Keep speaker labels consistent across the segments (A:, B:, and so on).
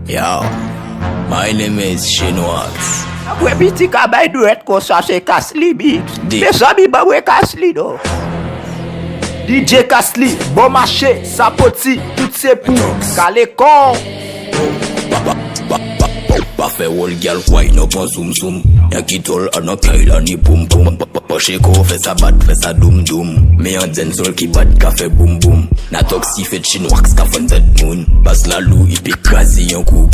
A: Yo, my name is Chinois.
B: Après petit cabay duet qu'on cherche KASLY big. Mais amis ba ouais KASLY do. DJ KASLY, bon marché, sapoti, tout c'est pour Calécon.
A: Parfait wall girl wine up on zoom zoom. Y'a qui tol an a kaila ni poum poum. Poche ko fait sa bat, fait sa doum doum. Mais un zen sol qui bat ka fait boum boum. Na toxi fait chinois ka fon dead moon. Bas la lou il pique quasi un coucoun.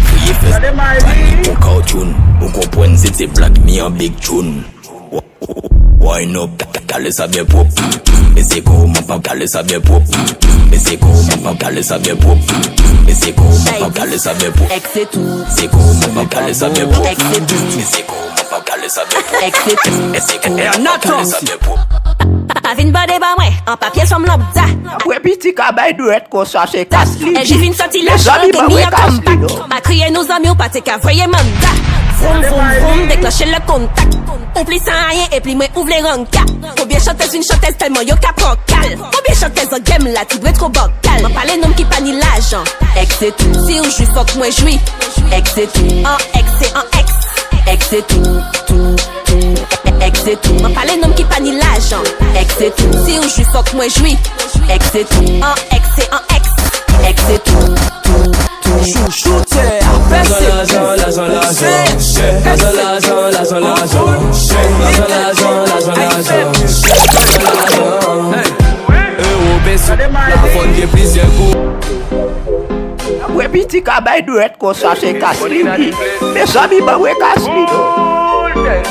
A: Fouillé fait pani pour cartoon. On comprenne c'était black me en big tune. Wine up, calé ça bien pop. Et c'est comment pas calé ça bien pop. Et c'est comment pas calé ça bien pop. Et c'est comment pas calé ça bien pop.
C: C'est tout.
A: C'est comment pas calé ça bien pop. Et c'est comment pas calé ça bien pop. Et c'est comment pas calé ça bien pop.
C: Pas vin bade ba mwen, en papier som lobza.
B: Après petit cabay duet qu'on cherche KASLY.
C: Et j'ai vin sorti la
B: Les amis
C: chanke
B: ba
C: ni
B: ouais
C: en
B: KASLY do.
C: contact. Pas crier nos amis ou pas te ka voye manda. Vroom vroom vroom, déclencher le contact. Oublie sans rien et puis moi ouvre les rankas. Combien chanteuse une chanteuse tellement yo ka prend cal. Combien chanteuse en game là tu dois trop bocal. M'en parle nom qui pas ni l'argent. Ex c'est tout. Si ou j'suis fuck moi j'suis. Ex c'est tout. En ex c'est en ex. Ex c'est tout, tout, tout. Ex c'est tout. M'en parle nom qui pas ni l'argent. Ex c'est tout. Si ou j'suis fuck moi j'suis. Ex c'est tout. En ex c'est en ex. Ex c'est tout, tout, tout.
B: Chouchouté, après petit cabay duet qu'on cherche KASLY big. Mais amis ba ouais KASLY do.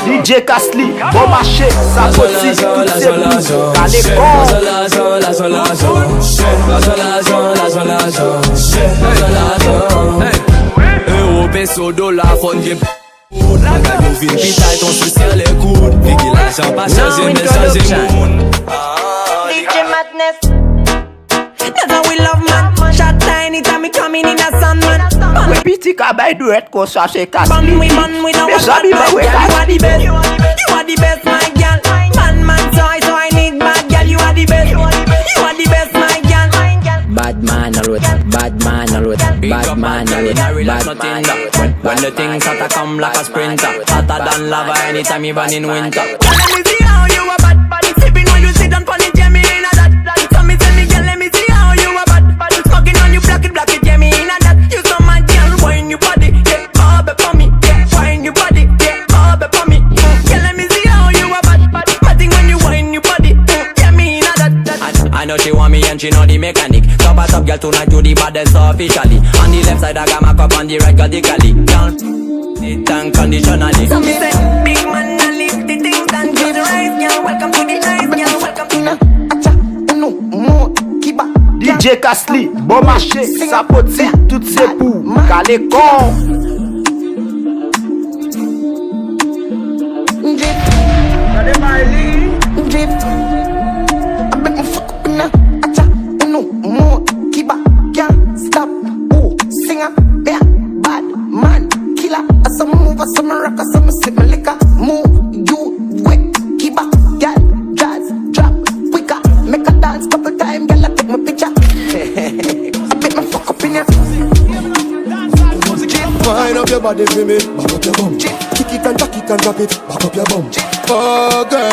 B: DJ KASLY, bon marché, sapoti, tout c'est pour Calécon.
D: Peso dollar fond game. Nous vin pitaille ton social les coudes. Vigi l'argent pas changer mais changer monde.
E: DJ Madness. Never will love man. Shot tiny time me coming in a sun man.
B: Après petit cabay duet qu'on cherche KASLY
E: Man
B: big.
E: we don't
B: Mais
E: want
B: amis ba ouais
E: bad girl. You
B: KASLY do.
E: are the best my girl. Man so I need bad girl. You are the best. You are the best my girl.
F: Bad man alone, bad man alone, bad man alone, bad man alone.
D: When the things start to come like a sprinter, hotter than lava anytime even in winter.
E: Let me see how you a bad body sipping when you sit down for the jammy in a that. So me tell me girl, let me see how you a bad body smoking on you block it jammy in a that. You so mad girl, wine your body, yeah, bob for me, yeah, wine your body, yeah, bob for me. Girl, let me see how you a bad body, batting when you wine your body, yeah, me in a that.
D: I know she want me and she know the mechanic. Top a top girl tonight you the baddest officially. On the left side I got my cup, on the right radically. Down it unconditionally.
E: So me say, big man, I lift the things and do the right, girl. Welcome to the nice, girl. Welcome to the.
B: DJ KASLY, bon marché, sapoti, tout c'est pour Calécon.
G: Wind up your body for me, back up your bum. Kick it and jack it and drop it, back up your bum. Oh girl,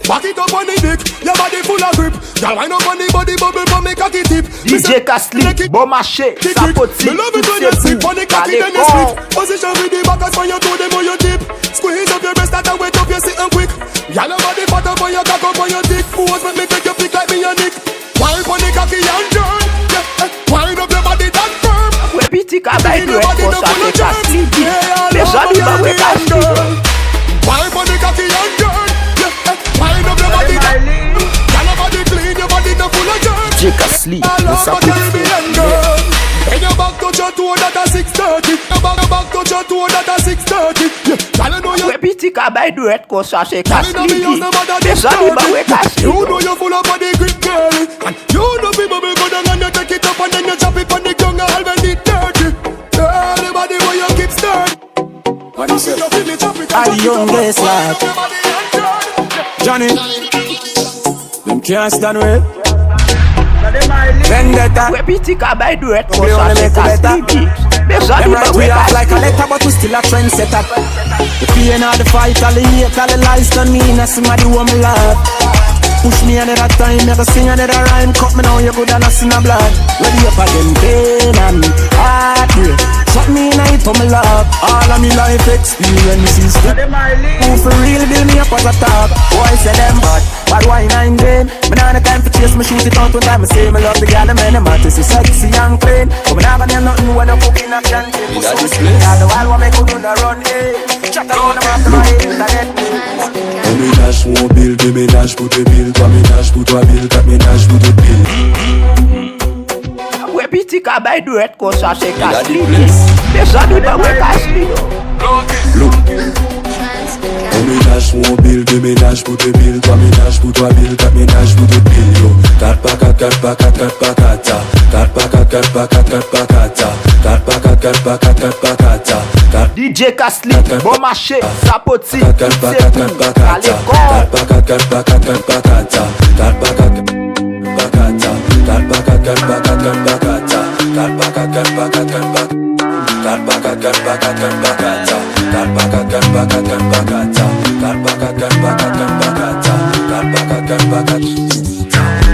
G: back it up on the dick, your body full of grip. Girl, wind up on the body bubble for me cocky tip.
B: DJ KASLY, bon marché, sapoti,
G: me love it when
B: tout
G: you
B: c'est
G: sip
B: pour
G: on the cocky then you
B: Calécon.
G: split. Position with the back as when you toe them on your tip. Squeeze up your breast that and wet up your sit and quick. Girl, your body fat up on your cock up on your dick. Pose make me take your pick like me a nick. Wind on the cocky and turn, yeah. Wind up your body that firm.
B: Après petit cabay duet qu'on cherche KASLY big. Mais amis ba ouais KASLY do.
G: Wind on the cocky and turn, yeah. Wind up your body that. Girl, your body clean, your body not full of germs.
B: DJ KASLY,
G: All
B: le
G: over
B: sapoti.
G: Caribbean girl. When your back touch your toe, that a 6:30. Your back touch your toe, that a 6:30. Yeah, girl, you know you.
B: Après petit cabay duet qu'on cherche
G: Girl, you
B: KASLY
G: know me use
B: big.
G: no matter
B: Mais
G: this
B: amis ba
G: dirty.
B: ouais KASLY
G: You
B: do.
G: know you full of body grip, girl. And you know people be good and you take it up and then you chop it on the ground and when it dirty. Girl, the body where you keep stirred. When you see you feel it, chop it.
D: And the youngest lad, Johnny, them can't stand with.
H: Vendetta.
B: We piti ka bay duet
H: We only make it better.
B: Me so
H: Them
B: di
H: right
B: ba
H: we
B: we
H: act like a
B: Kasly.
H: letter, but we still a trendsetter. The pain of the fight, all the hate, all the lies done me, and somebody who me love. Push me another time, never sing another rhyme. Cut me now, you good and I sin a blood. Ready up again, pain and heartbreak. Shut me in it for me love. All of me life experiences. Who for real build me up as a top. Boy say them bad wine and game. Me nah no time for chase, me shoot it out one time. Me say me love the girl, the man, the man, so sexy and clean. But me nah gonna nothing when I'm cooking up canteen. So me sweet, all the while what make you do the run, eh. Chat around them after my internet.
G: Ménage mon bill, déménage pour tes billes. Toi ménage pour toi bill, quatre ménages pour tes billes.
B: We piti ka bay duet ko sa se Kasly. Me so di ba we Kasly.
G: Ménage mon bill, déménage pour tes billes. Toi ménage pour toi bill, quatre ménages pour tes billes. Yo, 4 pas 4, 4 pas 4, 4 pas 4. 4 pas 4, 4 pas 4, 4 pas 4. 4 pas 4, 4 pas 4, 4 pas 4.
B: DJ Kasly, bon marché, sapoti,
G: 4
B: tout
G: pas
B: c'est
G: 4,
B: tout.
G: 4 pas 4.
B: Allez,
G: 4 pas 4, 4 pas 4, 4 pas 4. 4 pas 4 pas 4. 4 pas 4, 4 pas 4, 4 pas 4. 4 pas 4, 4 pas 4, 4 pas 4. 4 pas 4, 4 pas 4, 4 pas 4. 4 pas 4, 4 pas 4, 4 pas 4. 4 pas 4, 4 pas 4, 4 pas 4. 4 pas 4, 4 pas 4.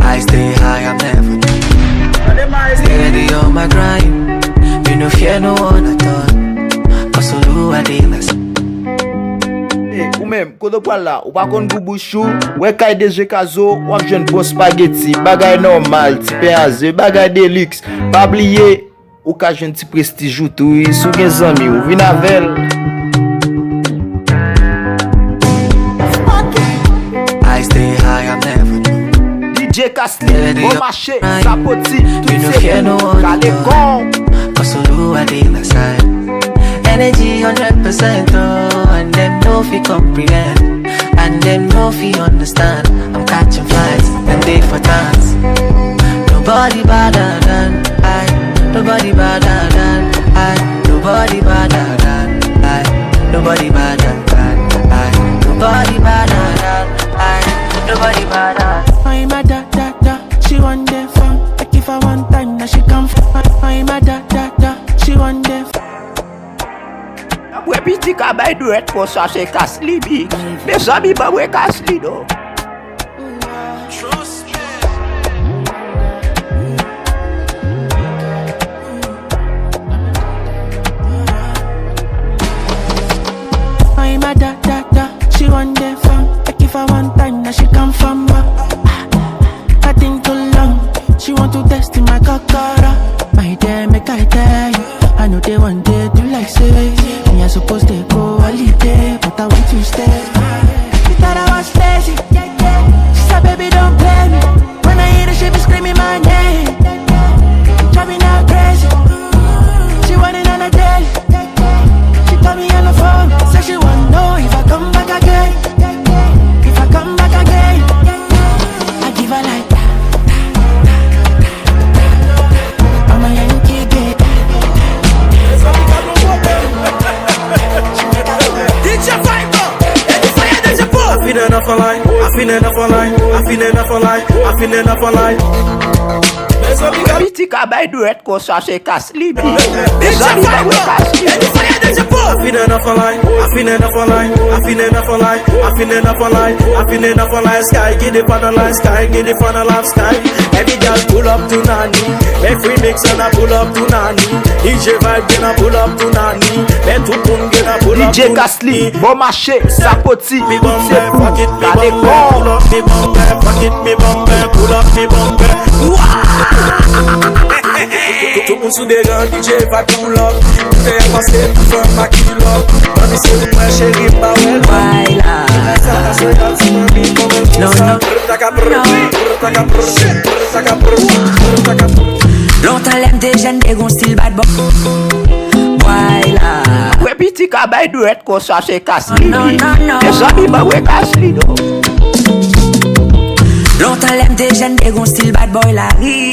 I: I stay high, I'm never steady on my grind. Me no fear no one at all. Cause all I did last.
B: Ou même, kodo kwa la, ou pa kon boubouchou, we kay deje kazo, wap jwen bon spaghetti, bagay normal, ti pe aze, bagay deluxe, pa bliye, ou ka jwen ti prestige ou tou, sou gen zami ou vinavel.
I: I stay high, I'm never
B: DJ Kasly, bon marché, sapoti, tout
I: no
B: c'est
I: fear no
B: tout,
I: one
B: kale
I: at
B: kon.
I: all. Cause all I did last night. Energy 100% oh, and them no fi comprehend, and them no fi understand. I'm catching flights, and they for dance. Nobody better than I. Nobody better than I. Nobody better than I. Nobody better than I. Nobody better than I. Nobody better. I'm a da. She want the fun. Like if I want time, now she come. I'm a da. She want the fun.
B: We piti ka bay duet ko sa se Kasly big. Me so di ba we Kasly do.
I: I'm a da. She want the fun. Like if I want time, now she come from I think too long. She want to test in my cockara. My dear, make I tell you. I know they want to do like say. Me I supposed to go holiday, but I want to stay. She thought I was lazy. She said, baby, don't play me. When I hear the she be screaming my name. Driving out crazy. She want it on a daily. She call me on the phone. Say she want to know if I come back again. If I come back again, I give her like that. I'm a Yankee kid. I feel enough online. I feel enough online. I feel enough online. I feel enough online.
B: We piti ka bay duet ko sa se Kasly big. Me so di ba we Kasly.
I: I feel enough online. I feel enough online. I feel enough online. I feel enough online. I feel enough online. Sky, get it on the line. Sky, get it on the line. Sky. Every girl pull up to Nani. Every mix and I pull up to Nani. DJ vibe then I pull up to Nani. Then to Pung get I pull up to
B: DJ Kasly, bon marché, sapoti,
I: me
B: tout c'est
I: bumper,
B: tout.
I: fuck it, me
B: Kale
I: bumper,
B: kon.
I: pull up, me bumper, fuck it, me bumper, pull up, me bumper. Tout le monde sous des rangs, DJ va pull up. Fais passer tout faire ma kill up. Mami c'est moi chérie, pas well.
F: Baila. Longtemps l'aime des jeunes, des gon style bad boy. Baila.
B: We piti ka bay duet ko sa se Kasly
F: No,
B: big.
F: no, no.
B: Me so di ba we Kasly do.
F: Longtemps l'aime des jeunes, des gon style bad boy la ri.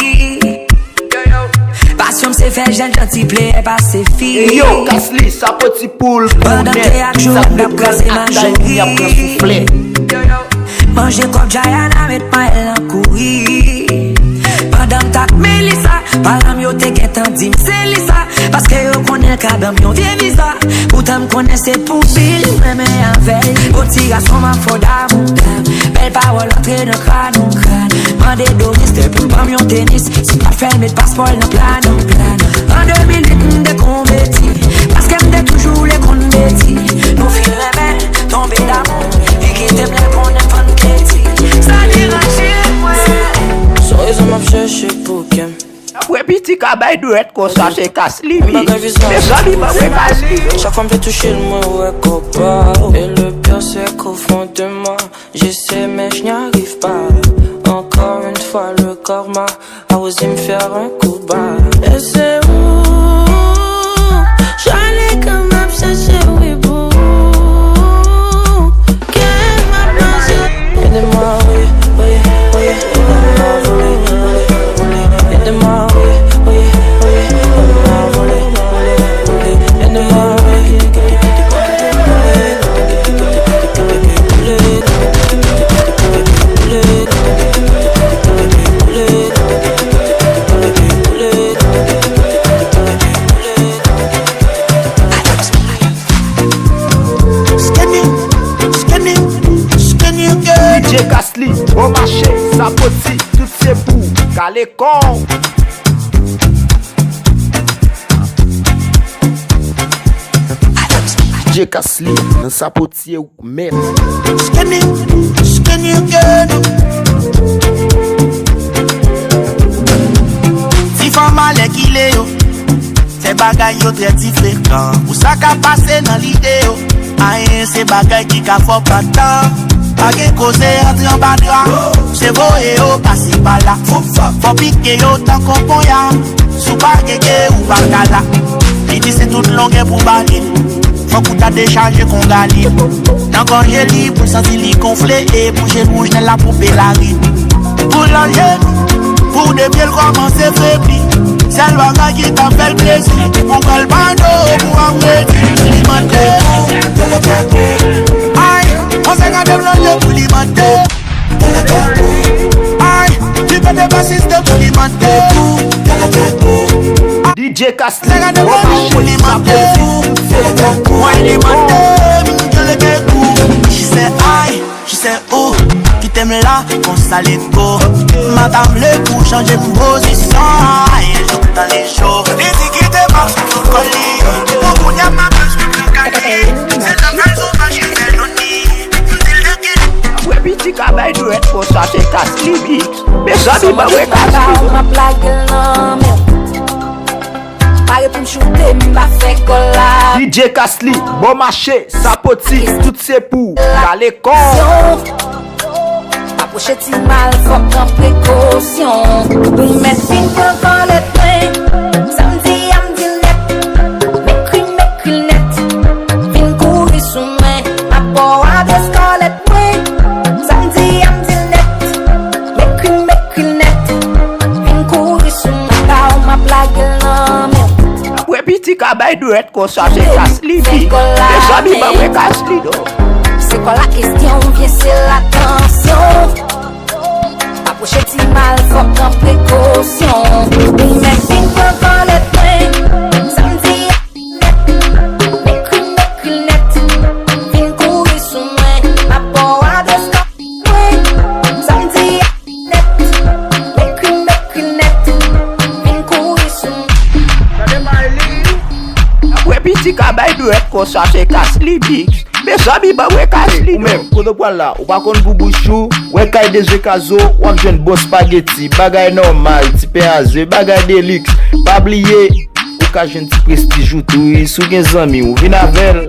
F: Passion c'est fait jeune, gentil play, pas c'est fille.
B: Yo, Kasly, sapoti poule,
F: Pendant que t'es à jour,
B: ça
F: n'a
B: te
F: pas c'est ma
B: chérie.
F: chérie. Manger comme Jayana, mettre ma elle en courir. Pendant ta Mélissa, par yo te get en dim, c'est Lisa. Parce que yo connaît cadam, yo vie visa. Pourtant m'connais c'est pour pile, mais avec. Au garçon m'a faut d'amour. Belle parole entrée dans crâne, Mandé Doris, te pour pas mon tennis. Si pas fait, mais passeport dans plan. En 2008, m'de converti. Parce que m'de toujours les converti. Nous filons belle, tombé d'amour. Et qui t'aime les qu'on est fan de ça dérange moi.
J: So ils ont cherché pour qu'elle.
B: Ouais, petit cabay doit être qu'on sache KASLY. Mais ça dit pas ouais KASLY.
J: Chaque fois me fait toucher le moins ouais copain. Et le pire c'est qu'au fond de moi j'essaie mais je n'y arrive pas. Encore une fois le karma a osé me faire un coup de barre. Et c'est où j'allais comme m'a cherché oui beau. Qu'elle m'a plongé. Aidez-moi oui, oui, oui. Aidez-moi voler. Aidez-moi oui, oui, oui. Aidez-moi voler. Aidez-moi
B: DJ KASLY, bon marché, sa poti, toutes ses bouts, calé con. DJ KASLY, dans sa poti ou même.
H: Skinny again. Si femme malé qu'il est yo, c'est bagay yo très différent. Ou ça qu'a passé dans l'idée yo, aïe c'est bagay qui qu'a fait pas tant. Pas que cause entre en bas droit. C'est beau et au passi par là. Faut piquer yo tant qu'on poya. Sous pas gege ou bagala. Il dit c'est toute longue pour baler. Faut qu'on t'a déchargé qu'on gagne. Dans quand j'ai libre pour sentir les gonfler. Et bouger rouge dans la poupée la ride. Pour l'enlever, pour des pieds commencer faibli. C'est le bagage qui t'a fait le plaisir. Mon col bando pour en alimenter. Aïe, on s'est gardé blanc pour alimenter. Aïe, tu peux te passer pour alimenter.
B: DJ KASLY,
H: C'est gardé blanc pour alimenter. Moi alimenter, she say aïe, she say oh. Qui t'aime là, qu'on s'allait go. Madame le coup, changer de position. Aïe, joue dans les shows. Les tickets marchent sur le colis. Pour qu'on y a ma place, je peux gagner. C'est dans quel sauvage, j'ai fait l'onni.
B: ouais petit cabay doit être qu'on sache KASLY. Mais ça dit pas ouais KASLY.
C: Ma blague non mais pare pour me shooter, m'a fait collab.
B: DJ KASLY, bon marché, sa poti, toutes ses pou, calé con.
C: Approcher ti mal, faut prendre précaution. Pour mettre fin pour le train. Samedi, amedi net. M'écris net. Fin courir sous main. Ma boa de scarlet way. Samedi, amedi net. M'écris net. Fin courir sous main. Ma blague non mais
B: ouais petit cabay doit être qu'on sache KASLY. Mais ça dit pas ouais KASLY.
C: c'est quoi la question? Bien c'est l'attention. Approcher ti mal, faut prendre précaution. Pour mettre fin pour le train. Samedi, m'écris net. Fin courir sous main. Ma boa de scarlet. Samedi, net. M'écris net. Fin courir sous main.
B: ouais petit cabay doit être qu'on sache KASLY. Mais ça dit pas ouais KASLY. Ou même, quand on là, ou pas qu'on boubouchou, ouais kay des kazo, ou un jeune bon spaghetti, bagay normal, type azé, bagay deluxe, pas oublier, ou ka jeune petit prestige ou tout, sous gen zami ou vin avec.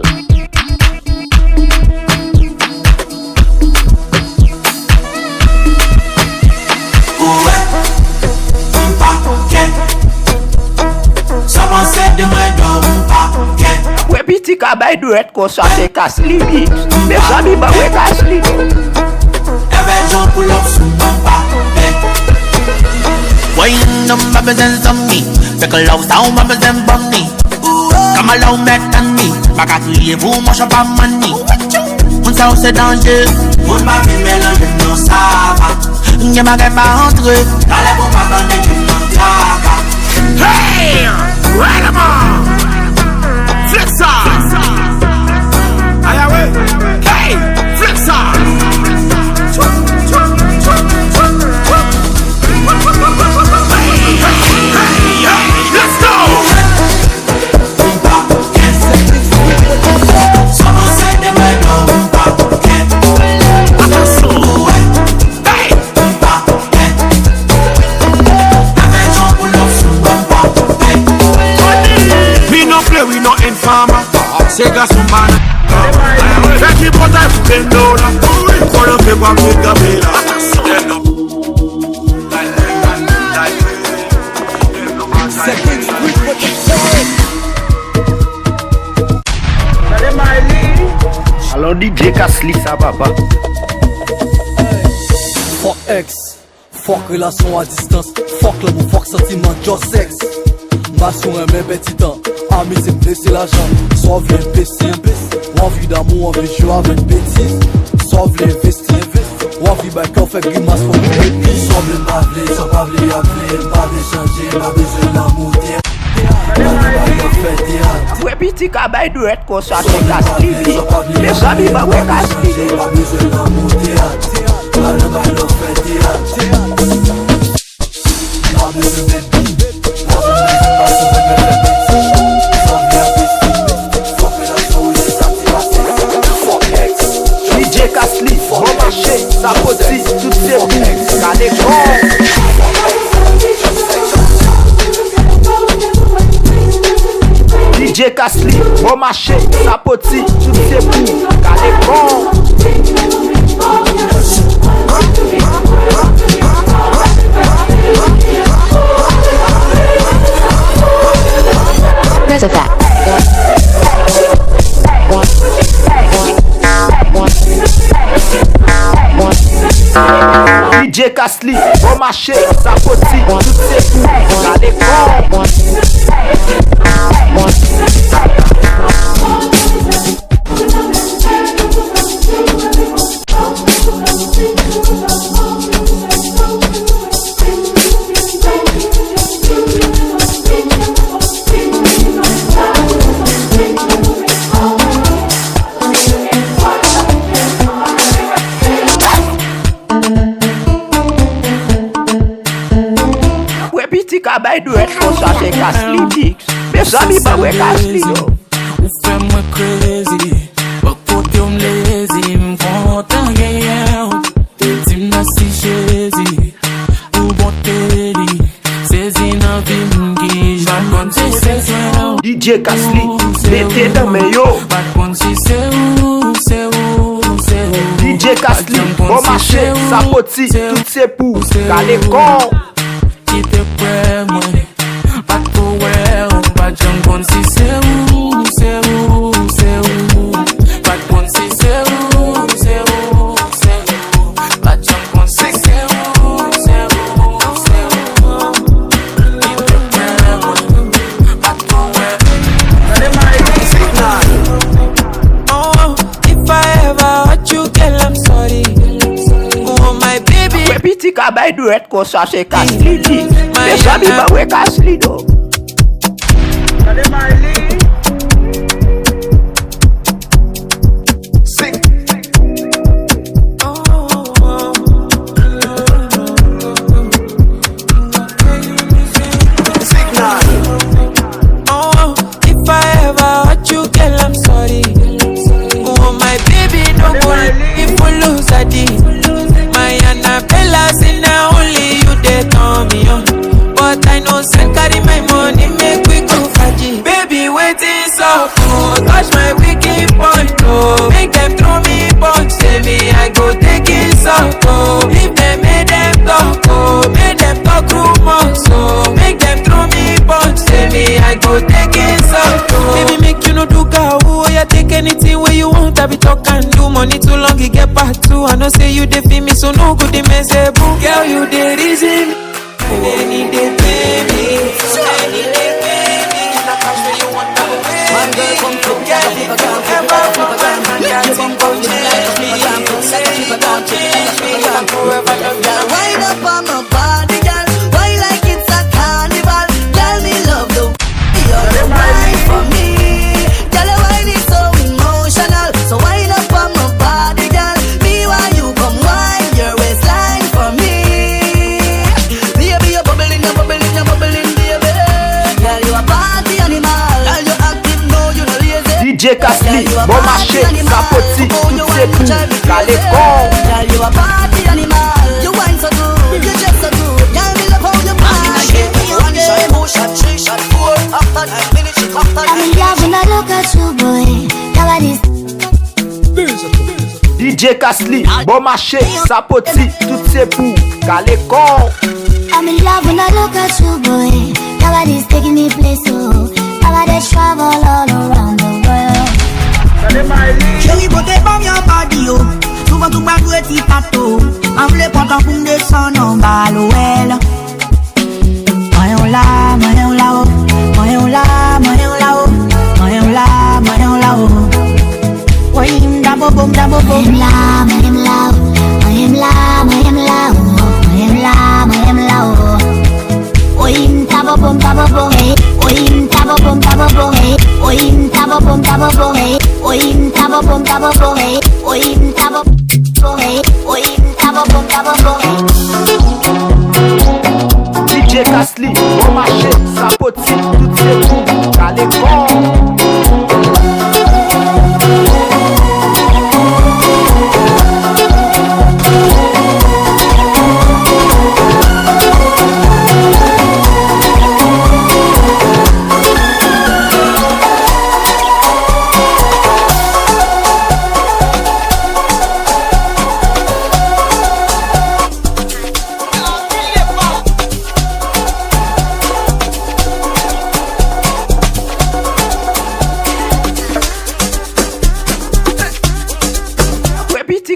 B: Ouais petit cabay doit être qu'on sache KASLY. Mais ça dit pas ouais KASLY.
H: Why no ma bezen zombie? Fait que love sound ma bezen bunny. Come along back and me. Back at you, vous moi j'en pas money. On sait c'est danger. Pour ma vie, mais l'on est non, ça va. Y'a ma gueule pas entre eux. Dans les bons pas dans les films, non, traca.
B: Hey! Right on! Flexa! Aïe, ouais! Hey! Flexa! Let's go!
K: We no informer, Sega Sumbana. Fetty Bota Fukendona, Kolo Fekwa Fekabela.
B: Alors DJ KASLY ça papa.
L: Fuck ex, fuck relation à distance, fuck l'amour, fuck sentiment, just sex. Ma soeur est mes petits temps, amis c'est me laisser l'argent. Sauve l'investir, ou envie d'amour, envie de jouer avec bêtises. Sauve l'investir, ou envie de faire grimace pour me bêtises. Sauve le m'appeler, sauve pas appeler, pas d'échanger, pas besoin d'amour.
B: Ouais petit cabay doit être comme ça c'est KASLY. Les amis bah ouais KASLY.
L: Pas besoin d'amour, pas besoin de
B: DJ KASLY, bon marché, ça potit, toutes ces bouts, t'as des cons. DJ KASLY, bon marché, ça potit, toutes ces bouts, t'as des cons.
M: There's a fact.
B: DJ KASLY, bon marché, ça potit, toutes ces bouts, t'as des cons. Petit cabay doit être comme ça c'est KASLY Mix. Mes amis bah ouais KASLY yo.
N: Ou fait moi crazy, but côté on lazy, m'font yeah. Tim na si chézi, ou bon télé, saisi na vie m'gi, bad one si c'est
B: DJ KASLY, mettez dans mes yo.
N: Bad one si c'est où.
B: DJ KASLY, bon marché, ça potit, toutes ces poux, t'as les cons.
N: Qui te prêt, moi, pas trop ouais, pas de jambon si c'est où. Pas de bon si c'est où. Pas de jambon si c'est où. Qui te prêt, moi, pas trop ouais.
J: Oh, if I ever hurt you, girl, I'm sorry. Oh, my baby.
B: Ouais, petit cabay doit être comme ça c'est KASLY Mix. Mes amis bah ouais KASLY do.
J: Oh, if I ever hurt you, girl, I'm sorry. Oh, my baby, no worry, if we lose a deal. My Annabella say now only you they turn me on. But I know say carry my money, make we go faji. Baby, waiting so cool, touch my wicked point, oh. Make them throw me punch, say me I go take it so cool. If they make them talk, oh, make them talk rumors, oh. Make them throw me punch, say me I go take it so cool. Baby, make you no do go, oh, yeah, take anything where you want, I be talk and do. Money too long, you get back too. I know say you dey feel me, so no good, they mess up. Girl, you the reason. Any day, baby. Any day, baby. In the cash where you want to go. Man, girl, come through. Girl, if you ever want, man, girl, come change me.
B: DJ KASLY, bon marché, sapoti, tout c'est pour, calé con.
E: Girl, you a party animal. You wine so good, you dress so good. Girl, me love how you party. One shot, two shot, three shot, four. After 9 minutes, after 9
M: I'm in love when I look at you, boy. Now it is.
B: DJ KASLY, bon marché, sapoti, tout c'est pour, calé con.
M: I'm in love when I look at you, boy. Now it is taking me place, oh. Now I just travel all around the world.
E: Chérie, beauté, pas bien body, oh. Souvent tout bas, petit pato. M'en voulais pas tant pour me descendre en bas, l'OL. Moyen là, oh. Moyen là, oh. Moyen là, oh. Oui, d'abo boum.
M: Moyen là, oh. Moyen là, oh. Oui, tabo boum, hey. Oui, tabo boum, hey. Oui, tabo boum, hey. Oui, tabo boum, hey. Oui, tabo hey. Oui, tabo boum, hey.
B: DJ KASLY, bon marché, sapoti, tout c'est pour, calé con.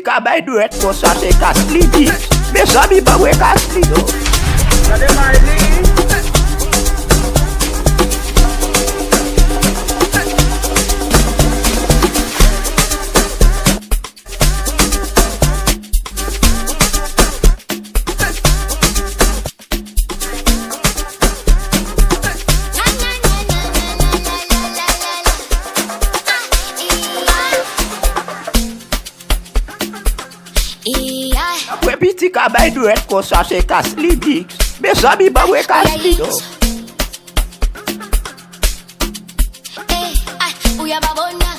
B: Kabay duet kon sa se KASLY di. Me sabi ba we KASLY do. Petit kabay duet kon sa se KASLY di. Me sabi ba we KASLY do.
M: Uya babona.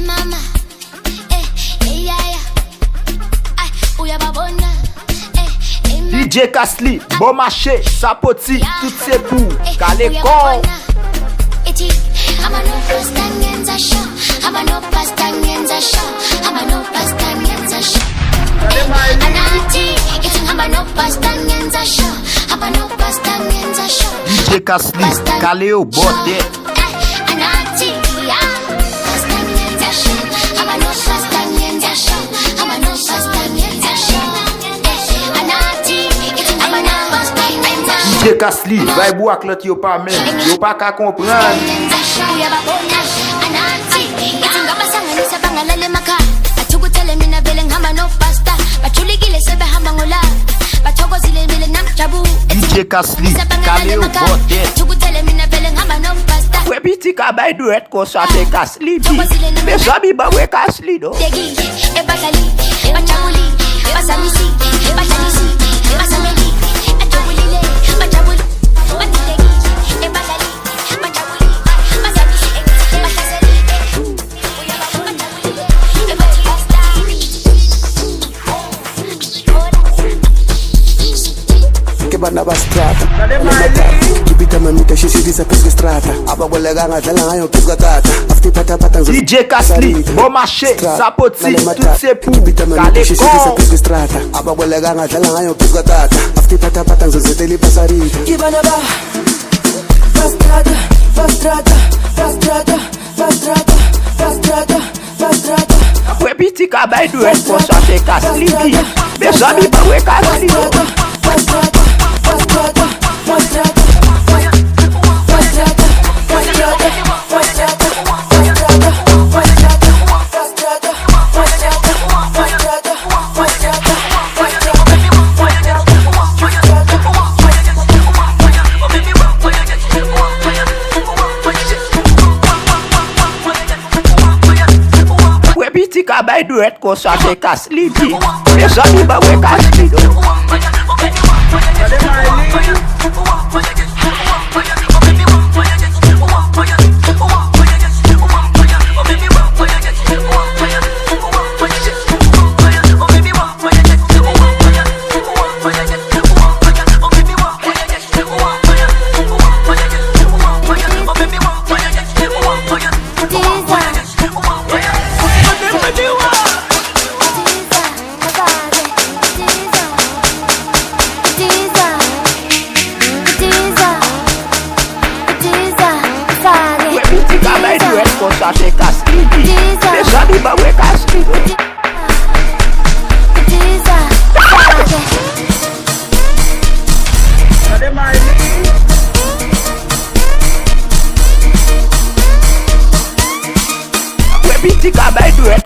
M: Mama. Uya babona.
B: DJ KASLY, bon marché, sapoti, tout c'est pour, calé con. DJ KASLY, calé au botte. DJ KASLY, va boire avec l'autre, yo pas même, yo pas qu'à comprendre. DJ KASLY, calé au botte. Ouais, petit kabay duet kon sa se KASLY di. Me sabi ba we KASLY do.
H: Banda bastrata, kipita she shiriza peske strata. Aba wale ganga tala ayo kipga tata. Afti pata pata
B: DJ KASLY, bon marché, sapoti, tout c'est pour, calé
H: she shiriza peske strata. Aba wale ganga tala ayo kipga tata. Afti pata pata nzete li pasarita.
E: Kibana ba, bastrata, bastrata, bastrata, bastrata, bastrata, bastrata.
B: Ouais, petit kabay duet kon sa se KASLY di. Me sabi ba we KASLY do. Petit kabay duet kon sa se KASLY di. Me sabi ba we KASLY do.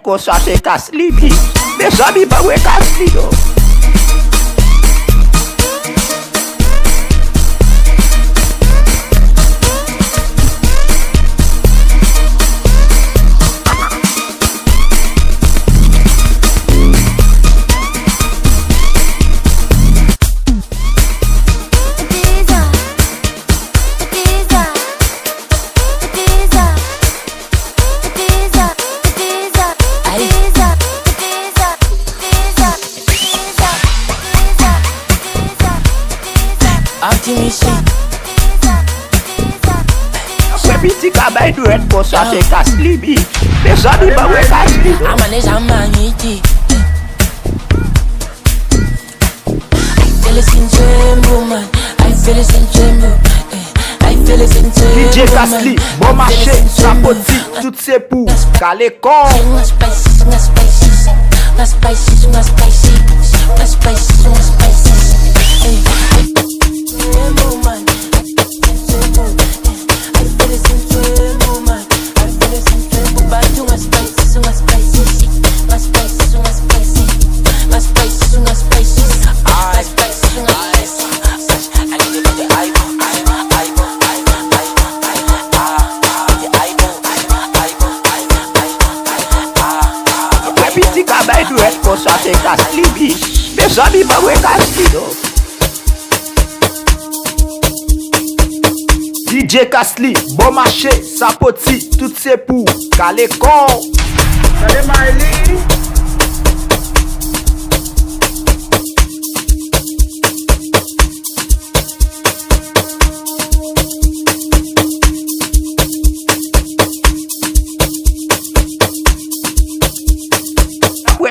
B: comme ça c'est KASLY. Mes amis pas ouais KASLY yo. Petit cabay duet pour ça c'est KASLY. Mes amis pas ouais KASLY.
J: I manage a manity. I feel it in dream, woman. I feel it in dream, I feel it in dream.
B: DJ KASLY, bon marché, sapoti, tout c'est pour caler con. Pour ça c'est KASLY. Mes amis pas ouais KASLY DJ KASLY, bon marché, sapoti, tout c'est pour caler con. Salut Miley.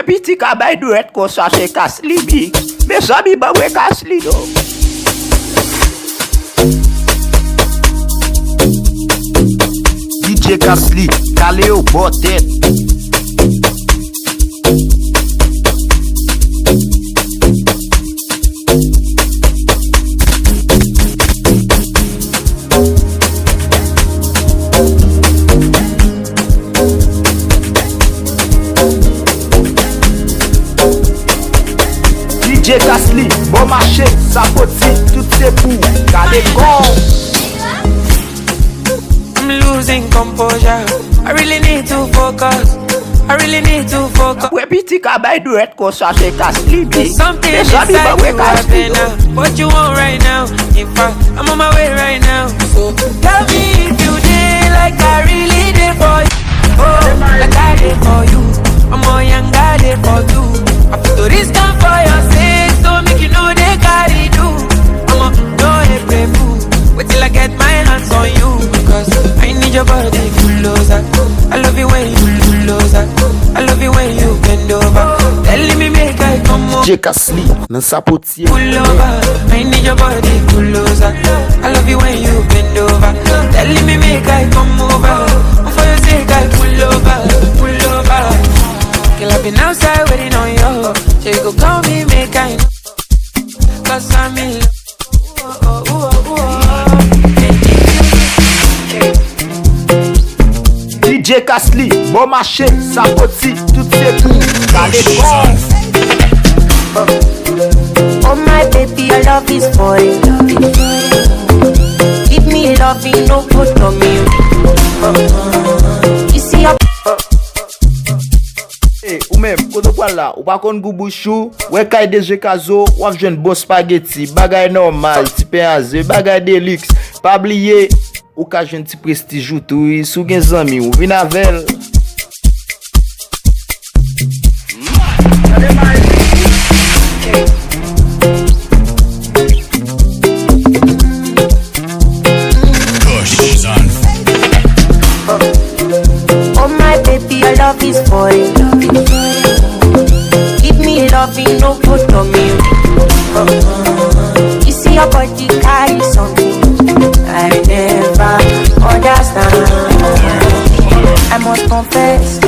B: Petit cabay duet comme ça c'est KASLY. Mes amis bah ouais KASLY yo. DJ KASLY, calé au bon tête. DJ KASLY, bon marché, sapoti, tout c'est pour caler con.
J: I'm losing composure. I really need to focus.
B: Ouais petit cabay duet comme ça c'est KASLY.
J: There's something inside you happen now. What you want right now? In fact, I'm on my way right now. So tell me if you did like I really did for you. Oh, like I did for you. I'm a young guy did for two. I put the risk down for your sake, so make you know they carry do. I'm a no every fool. Wait till I get my hands on you, because I need your body closer. I love you when you closer. I love you when you bend over. Telling me make I come over.
B: DJ KASLY, nan sapoti.
J: Pull over. I need your body closer. I love you when you bend over. Telling me make I come over. For your sake I pull over. Girl, I've been outside waiting on you. So you go call me, make I know. Cause I'm in love.
B: DJ KASLY, bon marché, sapoti, tout c'est pour caler con.
O: Oh my baby, your love is for you. Give me love, you no good on me. You see your
B: ou même, quand on parle là, ou pas qu'on goubouchou, ouais, kay DG Kazo, ou a jeune bon spaghetti, bagay normal, ti péazé, bagay deluxe, pas oublier, ou ka jeune ti prestige ou tout, sou gen zami, ou vin avel.
O: oh my baby, your love is for you. Give me love, you no good on me. You see your body carry something I never understand. I must confess,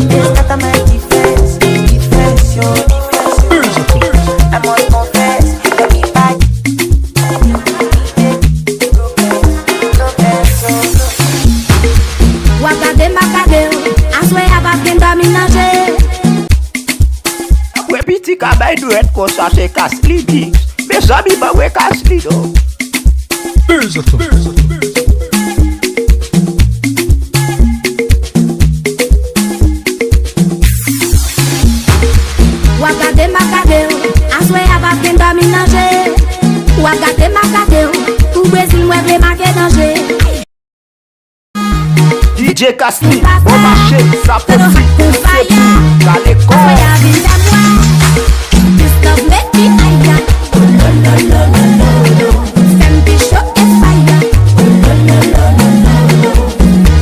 O: it's not my defense, your defense. I must confess, if I
M: Wakade makade
B: bay duet kon sa se KASLY Mix. Mes amis ba we KASLY do.
M: Wakade makade, aswe abaken ba minanje. Wakade makade, ou Brésil mwen vle marke danger.
B: DJ KASLY, bon marché, ça peut c'est tout, dans les corps.
M: This love make me higher. Oh no no no no no no. Send me show is fire. Oh no no no no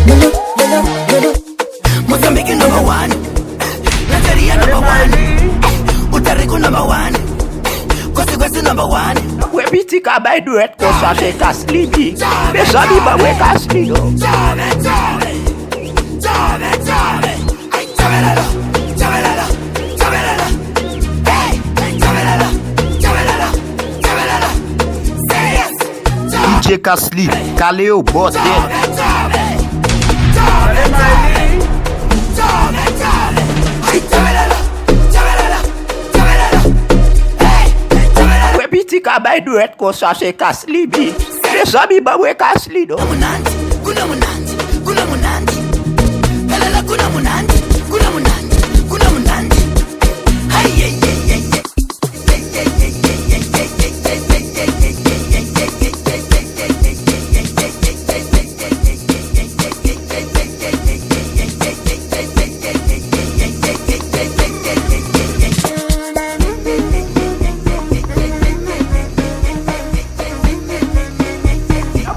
M: no no. No.
E: Mozambique number one, Nigeria number one, Utarico number one, Kwesi number one.
B: We biti ka bay duet kon sa se KASLY Mix. Mes amis ba we KASLY do. DJ KASLY, kale au boss We biti ka bay duet kon sa se KASLY Mix. Mes amis ba we KASLY do.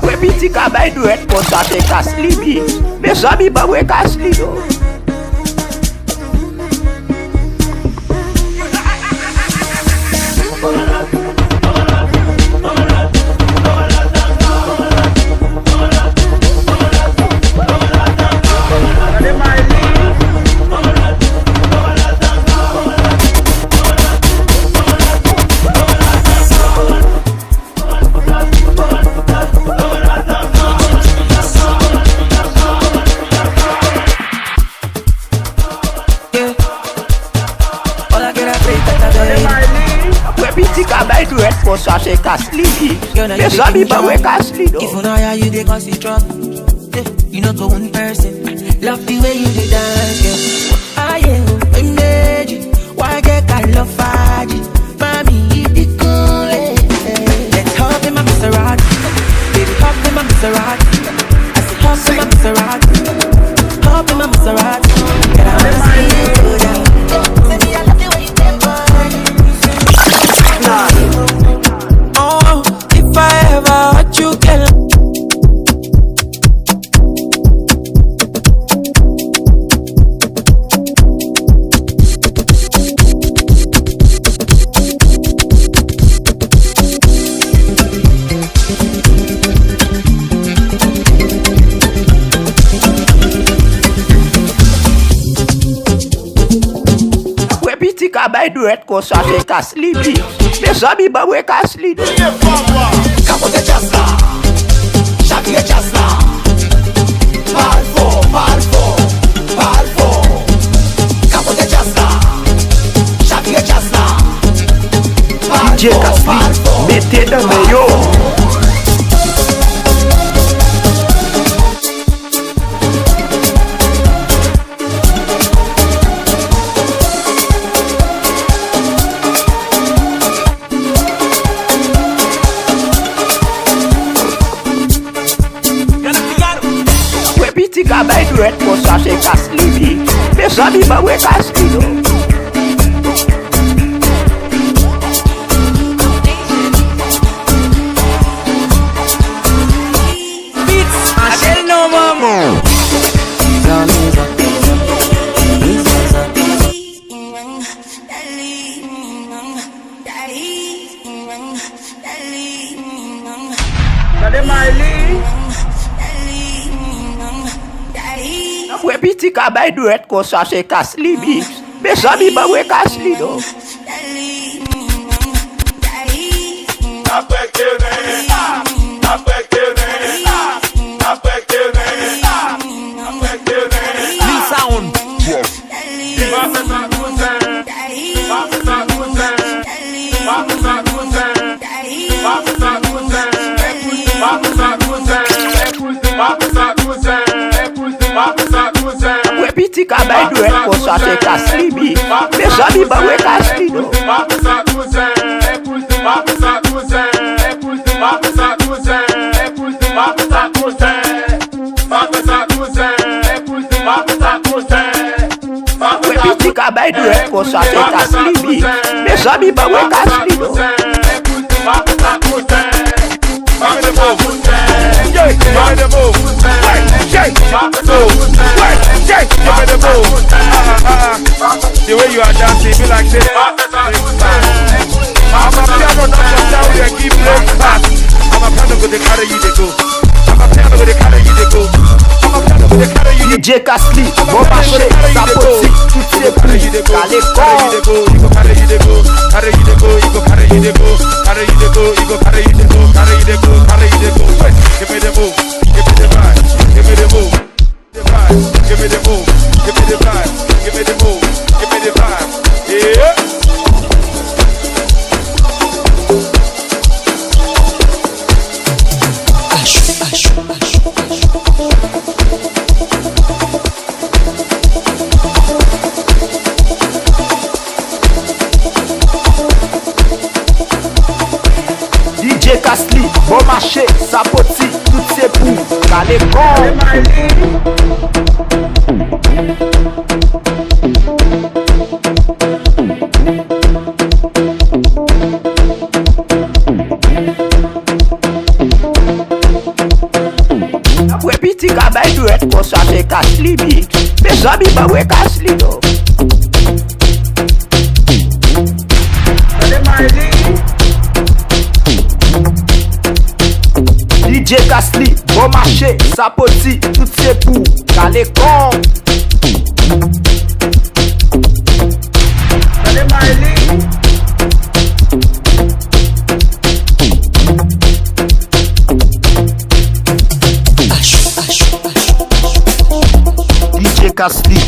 B: We biti ka bay duet kon sa se KASLY Mix. Mes amis ba we KASLY do. Duet for such a KASLY Mix. Mes amis ba we KASLY do.
F: If you know how you dey cause you trouble, you know go one person. Love the way you dey dance, girl. Ah yeah, we made you. Why get kind of faji? Mami, it be cool. Let's hop in my Maserati, baby, hop in my Maserati. I said hop in my Maserati, hop in my Maserati. Get out and see you go down. Send me I love the way you take if I ever hurt you, girl.
B: We biti ka bay duet kon sa se KASLY Mix. Mes amis ba we KASLY do.
E: Capote chasla, Shakira chasla, Palfo, Capote chasla, Shakira chasla,
B: DJ KASLY, mettez dans mes yo. Ka bay duet kon sa se KASLY Mix. Mes amis ba we KASLY do.
F: Achel no mamo.
B: We biti ka bay duet kon sa se KASLY Mix. Mes amis ba we KASLY do.
K: New sound.
B: Ouais, petit cabay doit être pour ça, c'est KASLY, bi. Mes amis, bah ouais, KASLY, non. Ouais, petit cabay doit être pour ça, c'est KASLY, bi. Mes amis, bah ouais, KASLY, non.
K: The way you are dancing, be like this. I'm a piano, not for down there, keep playing fast. I'm a piano, go to carry you, they go. I'm a piano, go to carry you, they go. I'm a piano, go to carry you,
B: DJ KASLY, bon marché, sa politique, toutes ses pluies, dans les corps.
K: you go carry you, they go. Carry you, they go, you go carry you, they go. Carry you, they go, you go carry you, they go. Carry you, they go, carry you, they go. Give me the move, give me the vibe, give me the move. Give me the move, give me the vibe, give me the move, give me the vibe. Yeah.
B: DJ KASLY, bon marché, sa politique, toutes ses poules, dans les corps. Ouais, petit cabay doit être pour ça, c'est KASLY, bi. Mes amis, bah ouais, KASLY, non. DJ KASLY, bon marché, sa politique, toutes ses poules, dans les corps. DJ KASLY,